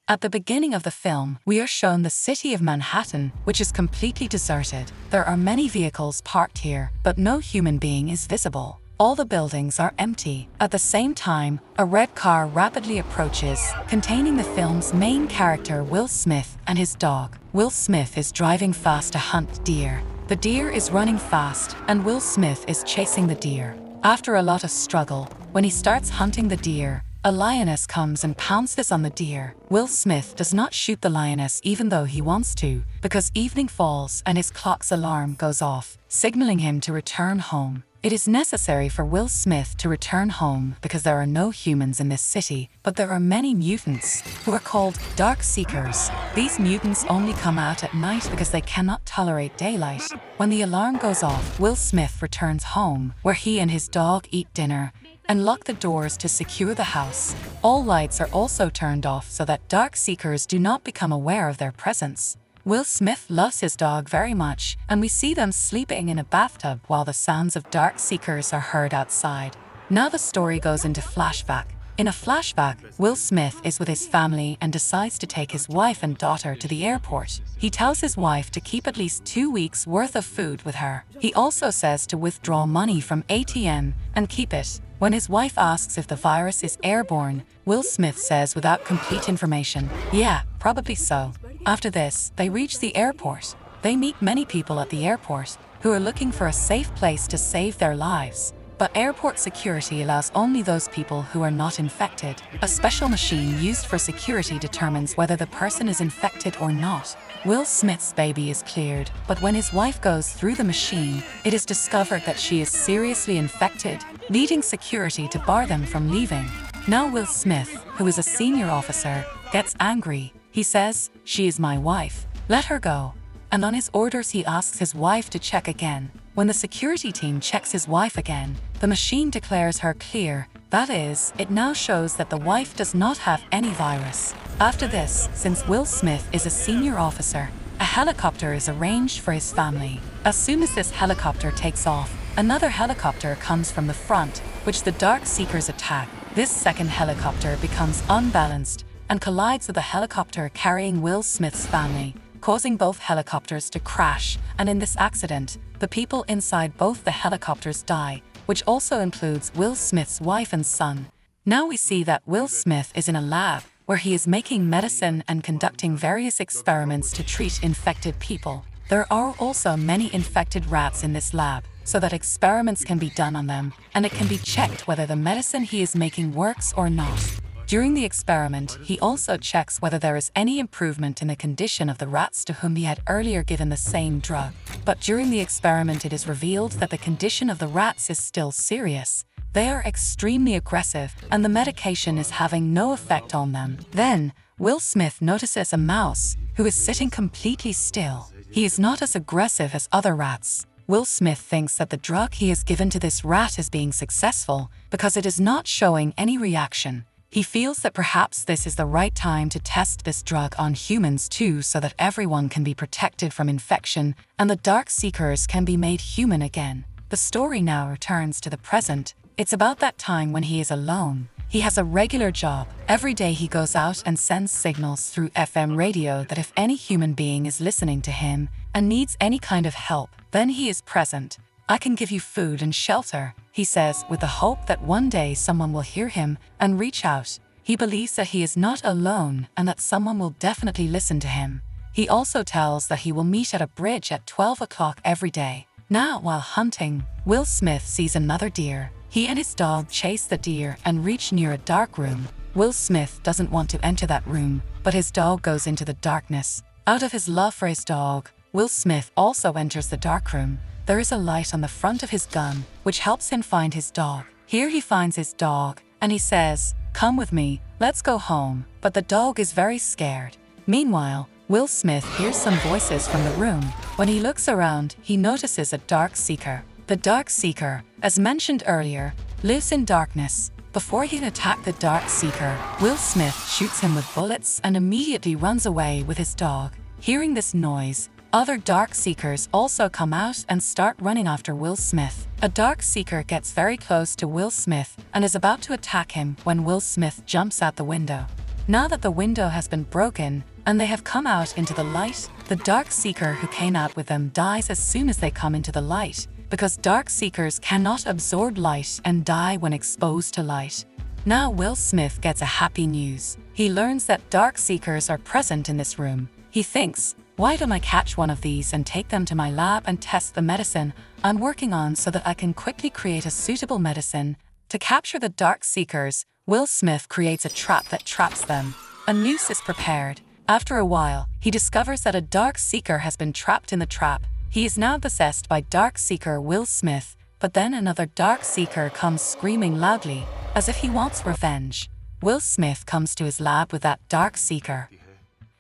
At the beginning of the film, we are shown the city of Manhattan, which is completely deserted. There are many vehicles parked here, but no human being is visible. All the buildings are empty. At the same time, a red car rapidly approaches, containing the film's main character Will Smith and his dog. Will Smith is driving fast to hunt deer. The deer is running fast, and Will Smith is chasing the deer. After a lot of struggle, when he starts hunting the deer, a lioness comes and pounces on the deer. Will Smith does not shoot the lioness even though he wants to, because evening falls and his clock's alarm goes off, signaling him to return home. It is necessary for Will Smith to return home because there are no humans in this city, but there are many mutants who are called Dark Seekers. These mutants only come out at night because they cannot tolerate daylight. When the alarm goes off, Will Smith returns home, where he and his dog eat dinner and lock the doors to secure the house. All lights are also turned off so that Dark Seekers do not become aware of their presence. Will Smith loves his dog very much, and we see them sleeping in a bathtub while the sounds of Dark Seekers are heard outside. Now the story goes into flashback. In a flashback, Will Smith is with his family and decides to take his wife and daughter to the airport. He tells his wife to keep at least 2 weeks' worth of food with her. He also says to withdraw money from ATM and keep it. When his wife asks if the virus is airborne, Will Smith says without complete information, "Yeah, probably so." After this, they reach the airport. They meet many people at the airport who are looking for a safe place to save their lives. But airport security allows only those people who are not infected. A special machine used for security determines whether the person is infected or not. Will Smith's baby is cleared, but when his wife goes through the machine, it is discovered that she is seriously infected, leading security to bar them from leaving. Now Will Smith, who is a senior officer, gets angry. He says, "She is my wife. Let her go." And on his orders he asks his wife to check again. When the security team checks his wife again, the machine declares her clear. That is, it now shows that the wife does not have any virus. After this, since Will Smith is a senior officer, a helicopter is arranged for his family. As soon as this helicopter takes off, another helicopter comes from the front, which the Dark Seekers attack. This second helicopter becomes unbalanced and collides with a helicopter carrying Will Smith's family, causing both helicopters to crash, and in this accident, the people inside both the helicopters die, which also includes Will Smith's wife and son. Now we see that Will Smith is in a lab where he is making medicine and conducting various experiments to treat infected people. There are also many infected rats in this lab, so that experiments can be done on them, and it can be checked whether the medicine he is making works or not. During the experiment, he also checks whether there is any improvement in the condition of the rats to whom he had earlier given the same drug. But during the experiment it is revealed that the condition of the rats is still serious. They are extremely aggressive, and the medication is having no effect on them. Then, Will Smith notices a mouse, who is sitting completely still. He is not as aggressive as other rats. Will Smith thinks that the drug he has given to this rat is being successful, because it is not showing any reaction. He feels that perhaps this is the right time to test this drug on humans too, so that everyone can be protected from infection and the Dark Seekers can be made human again. The story now returns to the present. It's about that time when he is alone. He has a regular job. Every day he goes out and sends signals through FM radio that if any human being is listening to him and needs any kind of help, then he is present. "I can give you food and shelter," he says, with the hope that one day someone will hear him and reach out. He believes that he is not alone and that someone will definitely listen to him. He also tells that he will meet at a bridge at 12 o'clock every day. Now, while hunting, Will Smith sees another deer. He and his dog chase the deer and reach near a dark room. Will Smith doesn't want to enter that room, but his dog goes into the darkness. Out of his love for his dog, Will Smith also enters the dark room. There is a light on the front of his gun, which helps him find his dog. Here he finds his dog, and he says, "Come with me, let's go home." But the dog is very scared. Meanwhile, Will Smith hears some voices from the room. When he looks around, he notices a Dark Seeker. The Dark Seeker, as mentioned earlier, lives in darkness. Before he can attack the Dark Seeker, Will Smith shoots him with bullets and immediately runs away with his dog. Hearing this noise, other Dark Seekers also come out and start running after Will Smith. A Dark Seeker gets very close to Will Smith and is about to attack him when Will Smith jumps out the window. Now that the window has been broken and they have come out into the light, the Dark Seeker who came out with them dies as soon as they come into the light, because Dark Seekers cannot absorb light and die when exposed to light. Now Will Smith gets a happy news. He learns that Dark Seekers are present in this room. He thinks, why don't I catch one of these and take them to my lab and test the medicine I'm working on so that I can quickly create a suitable medicine. To capture the Dark Seekers, Will Smith creates a trap that traps them. A noose is prepared. After a while, he discovers that a Dark Seeker has been trapped in the trap. He is now possessed by Dark Seeker Will Smith, but then another Dark Seeker comes screaming loudly, as if he wants revenge. Will Smith comes to his lab with that Dark Seeker.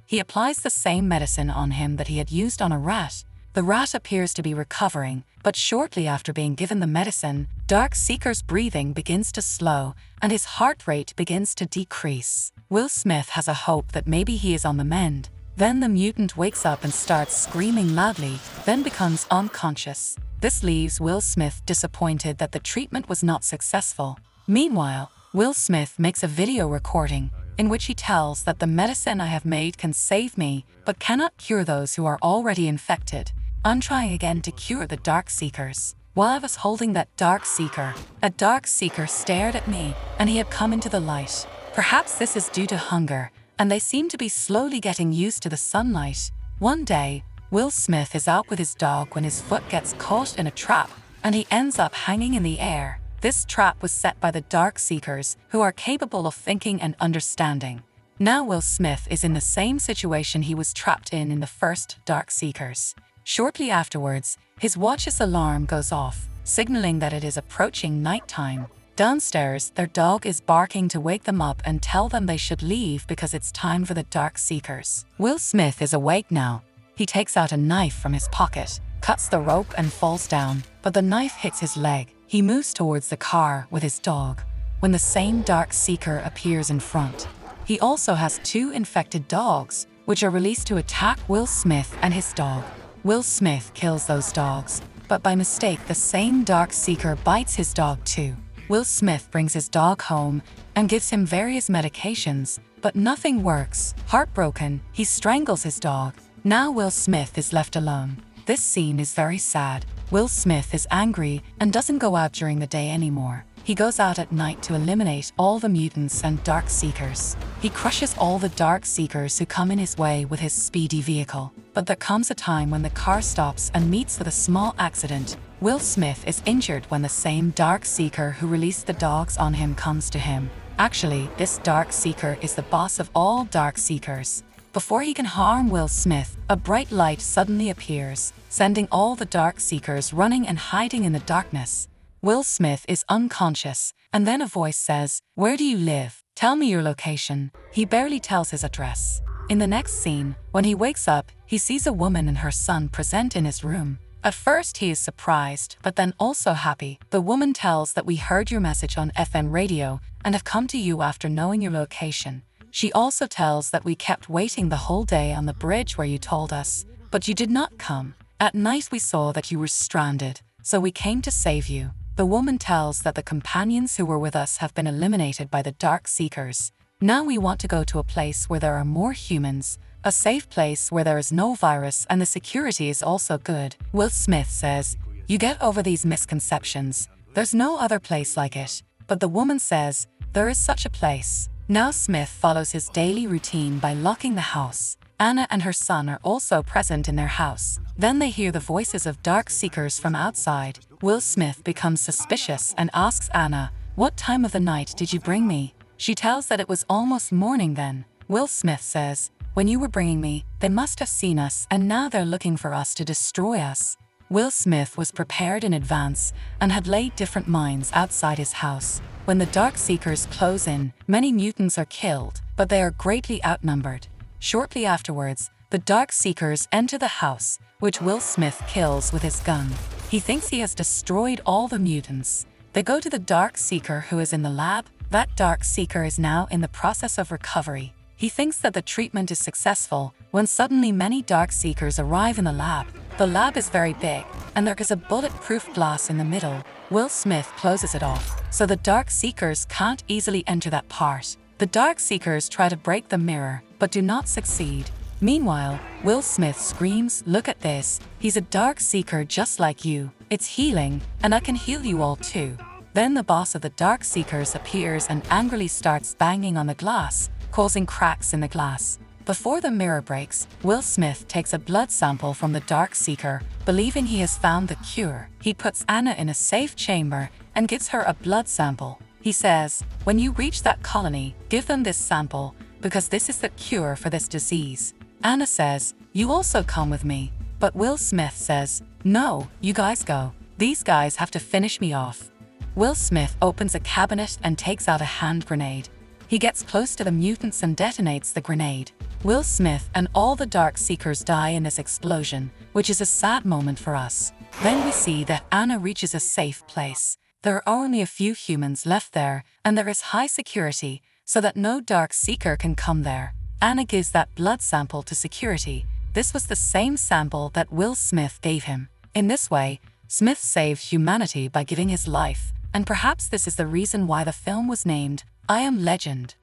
He applies the same medicine on him that he had used on a rat. The rat appears to be recovering, but shortly after being given the medicine, Dark Seeker's breathing begins to slow and his heart rate begins to decrease. Will Smith has a hope that maybe he is on the mend. Then the mutant wakes up and starts screaming loudly, then becomes unconscious. This leaves Will Smith disappointed that the treatment was not successful. Meanwhile, Will Smith makes a video recording in which he tells that the medicine I have made can save me, but cannot cure those who are already infected. I'm trying again to cure the Dark Seekers. While I was holding that Dark Seeker, a Dark Seeker stared at me, and he had come into the light. Perhaps this is due to hunger, and they seem to be slowly getting used to the sunlight. One day, Will Smith is out with his dog when his foot gets caught in a trap, and he ends up hanging in the air. This trap was set by the Dark Seekers, who are capable of thinking and understanding. Now Will Smith is in the same situation he was trapped in the first Dark Seekers. Shortly afterwards, his watch's alarm goes off, signaling that it is approaching nighttime. Downstairs, their dog is barking to wake them up and tell them they should leave because it's time for the Dark Seekers. Will Smith is awake now. He takes out a knife from his pocket, cuts the rope and falls down, but the knife hits his leg. He moves towards the car with his dog, when the same Dark Seeker appears in front. He also has 2 infected dogs, which are released to attack Will Smith and his dog. Will Smith kills those dogs, but by mistake the same Dark Seeker bites his dog too. Will Smith brings his dog home and gives him various medications, but nothing works. Heartbroken, he strangles his dog. Now Will Smith is left alone. This scene is very sad. Will Smith is angry and doesn't go out during the day anymore. He goes out at night to eliminate all the mutants and Dark Seekers. He crushes all the Dark Seekers who come in his way with his speedy vehicle. But there comes a time when the car stops and meets with a small accident. Will Smith is injured when the same Dark Seeker who released the dogs on him comes to him. Actually, this Dark Seeker is the boss of all Dark Seekers. Before he can harm Will Smith, a bright light suddenly appears, sending all the Dark Seekers running and hiding in the darkness. Will Smith is unconscious, and then a voice says, "Where do you live? Tell me your location." He barely tells his address. In the next scene, when he wakes up, he sees a woman and her son present in his room. At first he is surprised, but then also happy. The woman tells that we heard your message on FM radio and have come to you after knowing your location. She also tells that we kept waiting the whole day on the bridge where you told us, but you did not come. At night we saw that you were stranded, so we came to save you. The woman tells that the companions who were with us have been eliminated by the Dark Seekers. Now we want to go to a place where there are more humans, a safe place where there is no virus and the security is also good. Will Smith says, "You get over these misconceptions. There's no other place like it." But the woman says, "There is such a place." Now Smith follows his daily routine by locking the house. Anna and her son are also present in their house. Then they hear the voices of Dark Seekers from outside. Will Smith becomes suspicious and asks Anna, "What time of the night did you bring me?" She tells that it was almost morning then. Will Smith says, "When you were bringing me, they must have seen us and now they're looking for us to destroy us." Will Smith was prepared in advance and had laid different mines outside his house. When the Dark Seekers close in, many mutants are killed, but they are greatly outnumbered. Shortly afterwards, the Dark Seekers enter the house, which Will Smith kills with his gun. He thinks he has destroyed all the mutants. They go to the Dark Seeker who is in the lab. That Dark Seeker is now in the process of recovery. He thinks that the treatment is successful when suddenly many Dark Seekers arrive in the lab. The lab is very big, and there is a bulletproof glass in the middle. Will Smith closes it off, so the Dark Seekers can't easily enter that part. The Darkseekers try to break the mirror, but do not succeed. Meanwhile, Will Smith screams, "Look at this, he's a Darkseeker just like you. It's healing, and I can heal you all too." Then the boss of the Darkseekers appears and angrily starts banging on the glass, causing cracks in the glass. Before the mirror breaks, Will Smith takes a blood sample from the Darkseeker, believing he has found the cure. He puts Anna in a safe chamber and gives her a blood sample. He says, "When you reach that colony, give them this sample, because this is the cure for this disease." Anna says, "You also come with me." But Will Smith says, "No, you guys go. These guys have to finish me off." Will Smith opens a cabinet and takes out a hand grenade. He gets close to the mutants and detonates the grenade. Will Smith and all the Darkseekers die in this explosion, which is a sad moment for us. Then we see that Anna reaches a safe place. There are only a few humans left there, and there is high security, so that no Darkseeker can come there. Anna gives that blood sample to security. This was the same sample that Will Smith gave him. In this way, Smith saved humanity by giving his life, and perhaps this is the reason why the film was named I Am Legend.